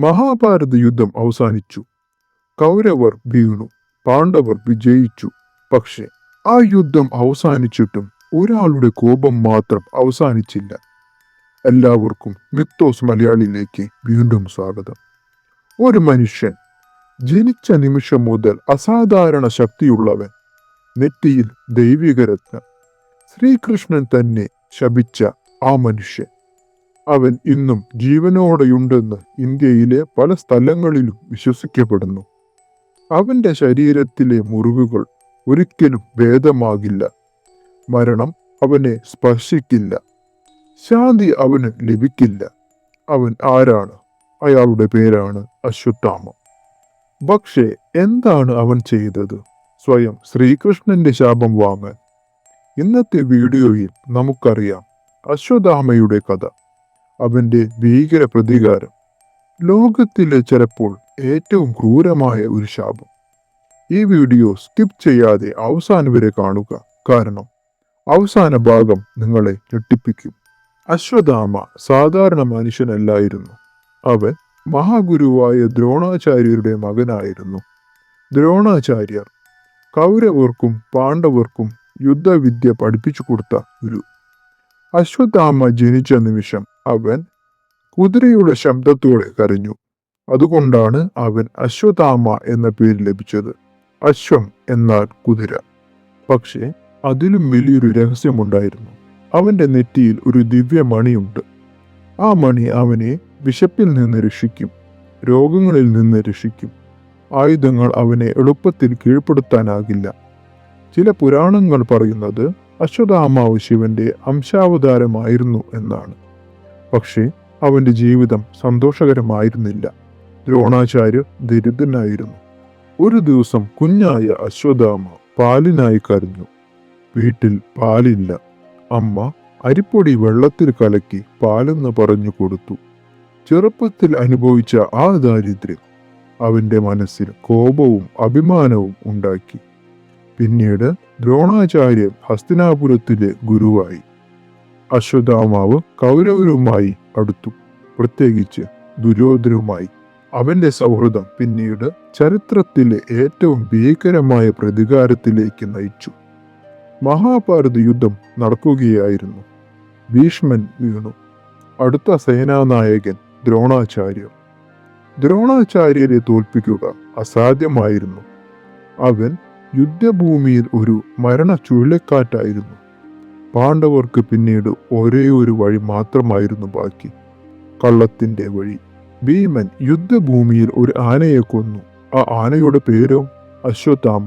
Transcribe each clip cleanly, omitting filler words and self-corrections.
മഹാഭാരത യുദ്ധം അവസാനിച്ചു. കൗരവർ വീണു, പാണ്ഡവർ വിജയിച്ചു. പക്ഷെ ആ യുദ്ധം അവസാനിച്ചിട്ടും ഒരാളുടെ കോപം മാത്രം അവസാനിച്ചില്ല. എല്ലാവർക്കും മിത്തോസ് മലയാളിയിലേക്ക് വീണ്ടും സ്വാഗതം. ഒരു മനുഷ്യൻ ജനിച്ച നിമിഷം മുതൽ അസാധാരണ ശക്തിയുള്ളവൻ, നെറ്റിയിൽ ദൈവികരത്നം, ശ്രീകൃഷ്ണൻ തന്നെ ശപിച്ച ആ മനുഷ്യൻ. അവൻ ഇന്നും ജീവനോടെയുണ്ടെന്ന് ഇന്ത്യയിലെ പല സ്ഥലങ്ങളിലും വിശ്വസിക്കപ്പെടുന്നു. അവന്റെ ശരീരത്തിലെ മുറിവുകൾ ഒരിക്കലും ഭേദമാകില്ല. മരണം അവനെ സ്പർശിക്കില്ല. ശാന്തി അവന് ലഭിക്കില്ല. അവൻ ആരാണ്? അയാളുടെ പേരാണ് അശ്വത്ഥാമ. പക്ഷേ എന്താണ് അവൻ ചെയ്തത്? സ്വയം ശ്രീകൃഷ്ണന്റെ ശാപം വാങ്ങാൻ. ഇന്നത്തെ വീഡിയോയിൽ നമുക്കറിയാം അശ്വത്ഥാമയുടെ കഥ, അവന്റെ ഭീകര പ്രതികാരം, ലോകത്തിലെ ചിലപ്പോൾ ഏറ്റവും ക്രൂരമായ ഒരു ശാപം. ഈ വീഡിയോ സ്കിപ്പ് ചെയ്യാതെ അവസാനം വരെ കാണുക, കാരണം അവസാന ഭാഗം നിങ്ങളെ ഞെട്ടിപ്പിക്കും. അശ്വത്ഥാമ സാധാരണ മനുഷ്യനല്ലായിരുന്നു. അവൻ മഹാഗുരുവായ ദ്രോണാചാര്യരുടെ മകനായിരുന്നു. ദ്രോണാചാര്യർ കൗരവർക്കും പാണ്ഡവർക്കും യുദ്ധവിദ്യ പഠിപ്പിച്ചു കൊടുത്ത ഗുരു. അശ്വത്ഥാമ ജനിച്ച നിമിഷം അവൻ കുതിരയുടെ ശബ്ദത്തോടെ കരഞ്ഞു. അതുകൊണ്ടാണ് അവൻ അശ്വത്ഥാമ എന്ന പേര് ലഭിച്ചത്. അശ്വം എന്നാൽ കുതിര. പക്ഷേ അതിലും വലിയൊരു രഹസ്യമുണ്ടായിരുന്നു. അവന്റെ നെറ്റിയിൽ ഒരു ദിവ്യമണിയുണ്ട്. ആ മണി അവനെ വിശപ്പിൽ നിന്ന് രക്ഷിക്കും, രോഗങ്ങളിൽ നിന്ന് രക്ഷിക്കും. ആയുധങ്ങൾ അവനെ എളുപ്പത്തിൽ കീഴ്പ്പെടുത്താനാകില്ല. ചില പുരാണങ്ങൾ പറയുന്നത് അശ്വത്ഥാമാവ് ശിവന്റെ അംശാവതാരമായിരുന്നു എന്നാണ്. പക്ഷേ അവന്റെ ജീവിതം സന്തോഷകരമായിരുന്നില്ല. ദ്രോണാചാര്യർ ദരിദ്രനായിരുന്നു. ഒരു ദിവസം കുഞ്ഞായ അശ്വത്ഥാമ പാലിനായി കരഞ്ഞു. വീട്ടിൽ പാലില്ല. അമ്മ അരിപ്പൊടി വെള്ളത്തിൽ കലക്കി പാലെന്ന് പറഞ്ഞു കൊടുത്തു. ചെറുപ്പത്തിൽ അനുഭവിച്ച ആ ദാരിദ്ര്യം അവന്റെ മനസ്സിൽ കോപവും അഭിമാനവും ഉണ്ടാക്കി. പിന്നീട് ദ്രോണാചാര്യർ ഹസ്തിനാപുരത്തിലെ ഗുരുവായി. അശ്വത്ഥാമാവ് കൗരവരുമായി അടുത്തു, പ്രത്യേകിച്ച് ദുര്യോധനുമായി. അവന്റെ സൗഹൃദം പിന്നീട് ചരിത്രത്തിലെ ഏറ്റവും ഭീകരമായ പ്രതികാരത്തിലേക്ക് നയിച്ചു. മഹാഭാരത യുദ്ധം നടക്കുകയായിരുന്നു. ഭീഷ്മൻ വീണു. അടുത്ത സേനാനായകൻ ദ്രോണാചാര്യർ. ദ്രോണാചാര്യരെ തോൽപ്പിക്കുക അസാധ്യമായിരുന്നു. അവൻ യുദ്ധഭൂമിയിൽ ഒരു മരണ ചുഴലിക്കാറ്റായിരുന്നു. പാണ്ഡവർക്ക് പിന്നീട് ഒരേ ഒരു വഴി മാത്രമായിരുന്നു ബാക്കി, കള്ളത്തിന്റെ വഴി. ഭീമൻ യുദ്ധഭൂമിയിൽ ഒരു ആനയെ കൊന്നു. ആ ആനയുടെ പേരോ അശ്വത്ഥാമ.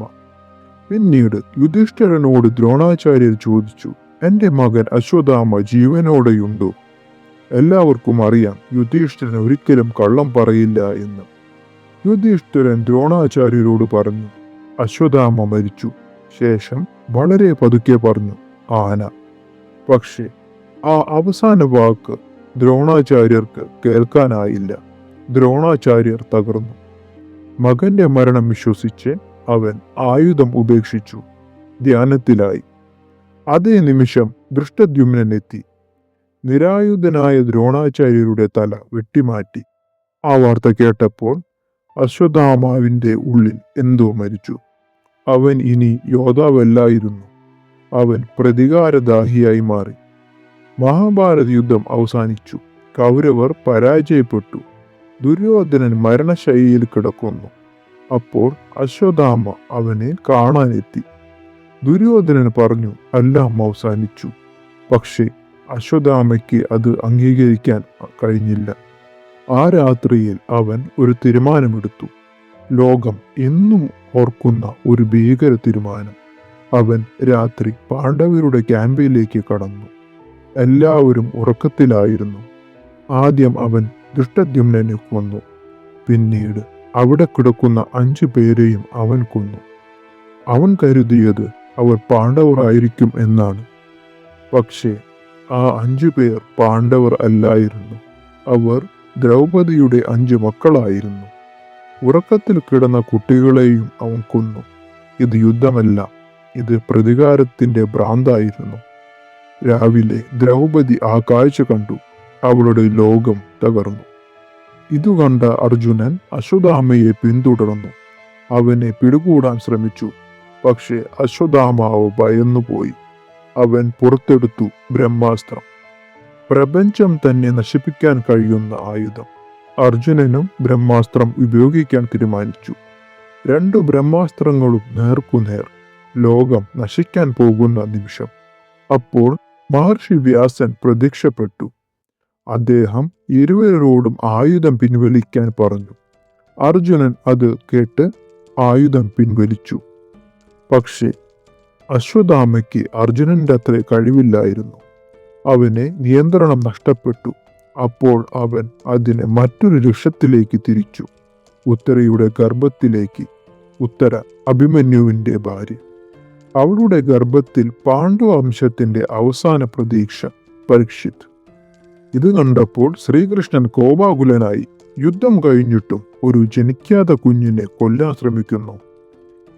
പിന്നീട് യുധിഷ്ഠിരനോട് ദ്രോണാചാര്യർ ചോദിച്ചു, എന്റെ മകൻ അശ്വത്ഥാമ ജീവനോടെയുണ്ടോ? എല്ലാവർക്കും അറിയാം യുധിഷ്ഠിരൻ ഒരിക്കലും കള്ളം പറയില്ല എന്ന്. യുധിഷ്ഠിരൻ ദ്രോണാചാര്യരോട് പറഞ്ഞു, അശ്വത്ഥാമ മരിച്ചു. ശേഷം വളരെ പതുക്കെ പറഞ്ഞു, ആന. പക്ഷേ ആ അവസാന വാക്ക് ദ്രോണാചാര്യർക്ക് കേൾക്കാനായില്ല. ദ്രോണാചാര്യർ തകർന്നു. മകന്റെ മരണം വിശ്വസിച്ച് അവൻ ആയുധം ഉപേക്ഷിച്ചു, ധ്യാനത്തിലായി. അതേ നിമിഷം ദൃഷ്ടദ്യുമ്നൻ എത്തി. നിരായുധനായ ദ്രോണാചാര്യരുടെ തല വെട്ടിമാറ്റി. ആ വാർത്ത കേട്ടപ്പോൾ അശ്വത്ഥാമാവിന്റെ ഉള്ളിൽ എന്തോ മരിച്ചു. അവൻ ഇനി യോദ്ധാവല്ലായിരുന്നു. അവൻ പ്രതികാരദാഹിയായി മാറി. മഹാഭാരത യുദ്ധം അവസാനിച്ചു. കൗരവർ പരാജയപ്പെട്ടു. ദുര്യോധനൻ മരണശൈലിയിൽ കിടക്കുന്നു. അപ്പോൾ അശ്വത്ഥാമ അവനെ കാണാനെത്തി. ദുര്യോധനൻ പറഞ്ഞു, എല്ലാം അവസാനിച്ചു. പക്ഷേ അശ്വത്ഥാമയ്ക്ക് അത് അംഗീകരിക്കാൻ കഴിഞ്ഞില്ല. ആ രാത്രിയിൽ അവൻ ഒരു തീരുമാനമെടുത്തു. ലോകം എന്നും ഓർക്കുന്ന ഒരു ഭീകര തീരുമാനം. അവൻ രാത്രി പാണ്ഡവരുടെ ക്യാമ്പിലേക്ക് കടന്നു. എല്ലാവരും ഉറക്കത്തിലായിരുന്നു. ആദ്യം അവൻ ദൃഷ്ടദ്യുമ്നനെ കൊന്നു. പിന്നീട് അവിടെ കിടക്കുന്ന 5 പേരെയും അവൻ കൊന്നു. അവൻ കരുതിയത് അവർ പാണ്ഡവർ ആയിരിക്കും എന്നാണ്. പക്ഷേ ആ 5 പേർ പാണ്ഡവർ അല്ലായിരുന്നു. അവർ ദ്രൗപദിയുടെ 5 മക്കളായിരുന്നു. ഉറക്കത്തിൽ കിടന്ന കുട്ടികളെയും അവൻ കൊന്നു. ഇത് യുദ്ധമല്ല, ഇത് പ്രതികാരത്തിന്റെ ഭ്രാന്തായിരുന്നു. രാവിലെ ദ്രൗപദി ആ കാഴ്ച കണ്ടു. അവളുടെ ലോകം തകർന്നു. ഇതുകണ്ട അർജുനൻ അശ്വത്ഥാമയെ പിന്തുടർന്നു. അവനെ പിടികൂടാൻ ശ്രമിച്ചു. പക്ഷേ അശ്വത്ഥാമാവ് ഭയന്നുപോയി. അവൻ പുറത്തെടുത്തു ബ്രഹ്മാസ്ത്രം, പ്രപഞ്ചം തന്നെ നശിപ്പിക്കാൻ കഴിയുന്ന ആയുധം. അർജുനനും ബ്രഹ്മാസ്ത്രം ഉപയോഗിക്കാൻ തീരുമാനിച്ചു. രണ്ടു ബ്രഹ്മാസ്ത്രങ്ങളും നേർക്കുനേർ. ലോകം നശിക്കാൻ പോകുന്ന നിമിഷം. അപ്പോൾ മഹർഷി വ്യാസൻ പ്രത്യക്ഷപ്പെട്ടു. അദ്ദേഹം ഇരുവരോടും ആയുധം പിൻവലിക്കാൻ പറഞ്ഞു. അർജുനൻ അത് കേട്ട് ആയുധം പിൻവലിച്ചു. പക്ഷേ അശ്വത്ഥാമയ്ക്ക് അർജുനന്റെ അത്ര കഴിവില്ലായിരുന്നു. അവന് നിയന്ത്രണം നഷ്ടപ്പെട്ടു. അപ്പോൾ അവൻ അതിനെ മറ്റൊരു ലക്ഷ്യത്തിലേക്ക് തിരിച്ചു. ഉത്തരയുടെ ഗർഭത്തിലേക്ക്. ഉത്തര അഭിമന്യുവിന്റെ ഭാര്യ. അവളുടെ ഗർഭത്തിൽ പാണ്ഡവവംശത്തിന്റെ അവസാന പ്രതീക്ഷ പരീക്ഷിത്. ഇത് കണ്ടപ്പോൾ ശ്രീകൃഷ്ണൻ കോപാകുലനായി. യുദ്ധം കഴിഞ്ഞിട്ടും ഒരു ജനിക്കാത്ത കുഞ്ഞിനെ കൊല്ലാൻ ശ്രമിക്കുന്നു.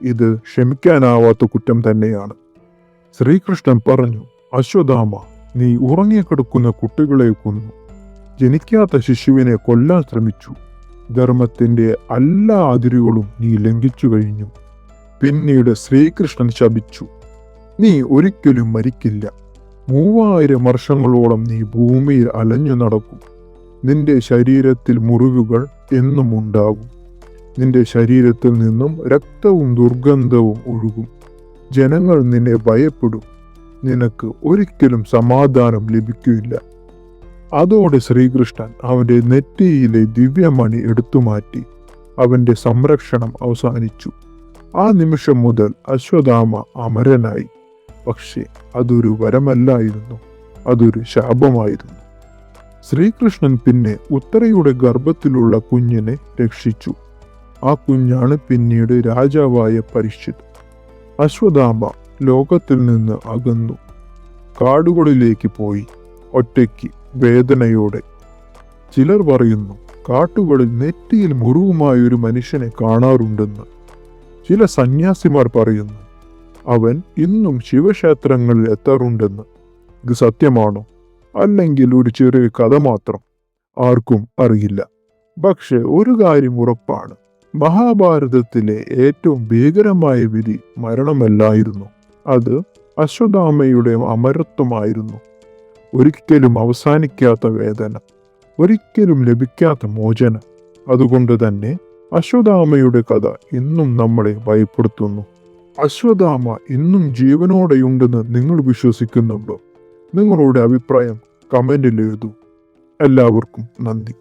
ഇത് ക്ഷമിക്കാനാവാത്ത കുറ്റം തന്നെയാണ്. ശ്രീകൃഷ്ണൻ പറഞ്ഞു, അശ്വത്ഥാമ, നീ ഉറങ്ങിക്കിടക്കുന്ന കുട്ടികളെ കൊന്നു. ജനിക്കാത്ത ശിശുവിനെ കൊല്ലാൻ ശ്രമിച്ചു. ധർമ്മത്തിന്റെ എല്ലാ അതിരുകളും നീ ലംഘിച്ചു കഴിഞ്ഞു. പിന്നീട് ശ്രീകൃഷ്ണൻ ശപിച്ചു, നീ ഒരിക്കലും മരിക്കില്ല. 3000 വർഷങ്ങളോളം നീ ഭൂമിയിൽ അലഞ്ഞു നടക്കും. നിന്റെ ശരീരത്തിൽ മുറിവുകൾ എന്നും ഉണ്ടാകും. നിന്റെ ശരീരത്തിൽ നിന്നും രക്തവും ദുർഗന്ധവും ഒഴുകും. ജനങ്ങൾ നിന്നെ ഭയപ്പെടും. നിനക്ക് ഒരിക്കലും സമാധാനം ലഭിക്കില്ല. അതോടെ ശ്രീകൃഷ്ണൻ അവന്റെ നെറ്റിയിലെ ദിവ്യമണി എടുത്തുമാറ്റി. അവന്റെ സംരക്ഷണം അവസാനിച്ചു. ആ നിമിഷം മുതൽ അശ്വത്ഥാമ അമരനായി. പക്ഷേ അതൊരു വരമല്ലായിരുന്നു, അതൊരു ശാപമായിരുന്നു. ശ്രീകൃഷ്ണൻ പിന്നെ ഉത്തരയുടെ ഗർഭത്തിലുള്ള കുഞ്ഞിനെ രക്ഷിച്ചു. ആ കുഞ്ഞാണ് പിന്നീട് രാജാവായ പരീക്ഷിത്. അശ്വത്ഥാമ ലോകത്തിൽ നിന്ന് അകന്നു. കാടുകളിലേക്ക് പോയി, ഒറ്റയ്ക്ക്, വേദനയോടെ. ചിലർ പറയുന്നു കാട്ടുകളിൽ നെറ്റിയിൽ മുറിവുമായ ഒരു മനുഷ്യനെ കാണാറുണ്ടെന്ന്. ചില സന്യാസിമാർ പറയുന്നു അവൻ ഇന്നും ശിവക്ഷേത്രങ്ങളിൽ എത്താറുണ്ടെന്ന്. ഇത് സത്യമാണോ, അല്ലെങ്കിൽ ഒരു ചെറിയ കഥ മാത്രം? ആർക്കും അറിയില്ല. പക്ഷെ ഒരു കാര്യം ഉറപ്പാണ്, മഹാഭാരതത്തിലെ ഏറ്റവും ഭീകരമായ വിധി മരണമല്ലായിരുന്നു. അത് അശ്വത്ഥാമയുടെ അമരത്വമായിരുന്നു. ഒരിക്കലും അവസാനിക്കാത്ത വേദന, ഒരിക്കലും ലഭിക്കാത്ത മോചനം. അതുകൊണ്ട് തന്നെ അശ്വത്ഥാമയുടെ കഥ ഇന്നും നമ്മളെ ഭയപ്പെടുത്തുന്നു. അശ്വത്ഥാമ ഇന്നും ജീവനോടെയുണ്ടെന്ന് നിങ്ങൾ വിശ്വസിക്കുന്നുണ്ടോ? നിങ്ങളുടെ അഭിപ്രായം കമന്റിൽ എഴുതൂ. എല്ലാവർക്കും നന്ദി.